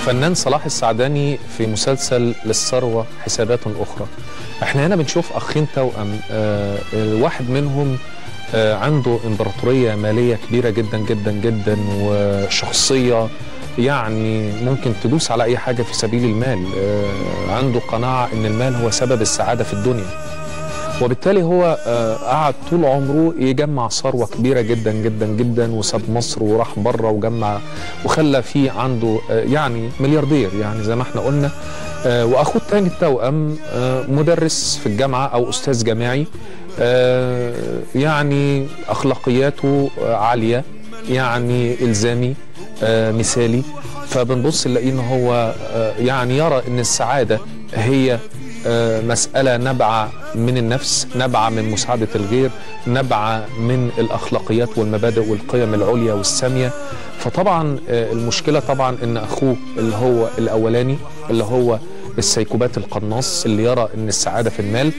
الفنان صلاح السعداني في مسلسل للثروة حسابات أخرى. احنا هنا بنشوف أخين توأم، واحد منهم عنده إمبراطورية مالية كبيرة جدا جدا جدا، وشخصية يعني ممكن تدوس على أي حاجة في سبيل المال. عنده قناعة إن المال هو سبب السعادة في الدنيا، وبالتالي هو قعد طول عمره يجمع ثروة كبيرة جدا جدا جدا، وساب مصر وراح بره وجمع وخلى فيه عنده يعني ملياردير يعني زي ما احنا قلنا. واخوه الثاني التوأم مدرس في الجامعة او استاذ جامعي، يعني اخلاقياته عالية، يعني الزامي، مثالي. فبنبص نلاقيه ان هو يعني يرى ان السعادة هي مسألة نبعة من النفس، نبعة من مساعدة الغير، نبعة من الأخلاقيات والمبادئ والقيم العليا والسامية. فطبعا المشكلة طبعا ان اخوه اللي هو الاولاني اللي هو السيكوبات القناص اللي يرى ان السعادة في المال،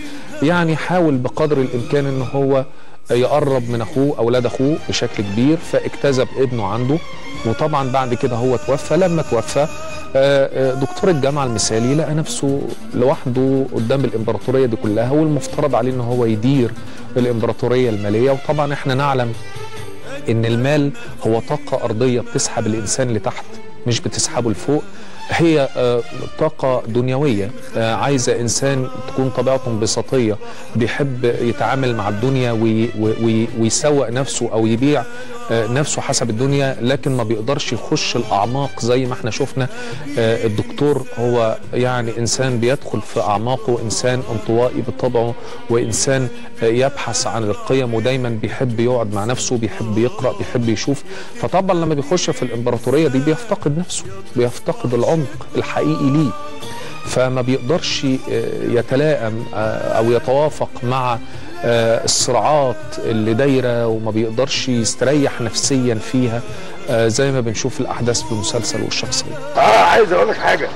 يعني حاول بقدر الامكان ان هو يقرب من اخوه اولاد اخوه بشكل كبير، فاجتذب ابنه عنده. وطبعا بعد كده هو توفى. لما توفى دكتور الجامعة المثالي لقى نفسه لوحده قدام الامبراطورية دي كلها، والمفترض عليه ان هو يدير الامبراطورية المالية. وطبعا احنا نعلم ان المال هو طاقة ارضية بتسحب الانسان لتحت مش بتسحبه لفوق. هي طاقة دنيوية، عايزة إنسان تكون طبيعته انبساطية، بيحب يتعامل مع الدنيا ويسوق نفسه أو يبيع نفسه حسب الدنيا، لكن ما بيقدرش يخش الأعماق زي ما احنا شفنا. الدكتور هو يعني إنسان بيدخل في أعماقه، إنسان انطوائي بطبعه، وإنسان يبحث عن القيم، ودايما بيحب يقعد مع نفسه، بيحب يقرأ، بيحب يشوف. فطبعا لما بيخش في الإمبراطورية دي بيفتقد نفسه، بيفتقد العمق الحقيقي ليه، فما بيقدرش يتلائم أو يتوافق مع الصراعات اللي دايرة، وما بيقدرش يستريح نفسيا فيها زي ما بنشوف الأحداث في المسلسل والشخصية. عايز أقول لك حاجة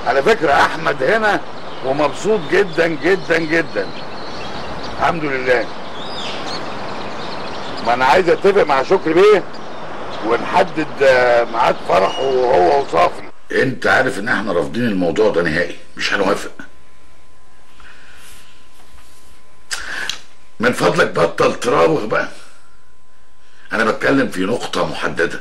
على فكرة، أحمد هنا ومبسوط جدا جدا جدا الحمد لله. ما أنا عايز أتفق مع شكري بيه ونحدد ميعاد فرحه هو وصافي. انت عارف ان احنا رافضين الموضوع ده نهائي، مش هنوافق. من فضلك بطل تراوغ بقى، انا بتكلم في نقطة محددة.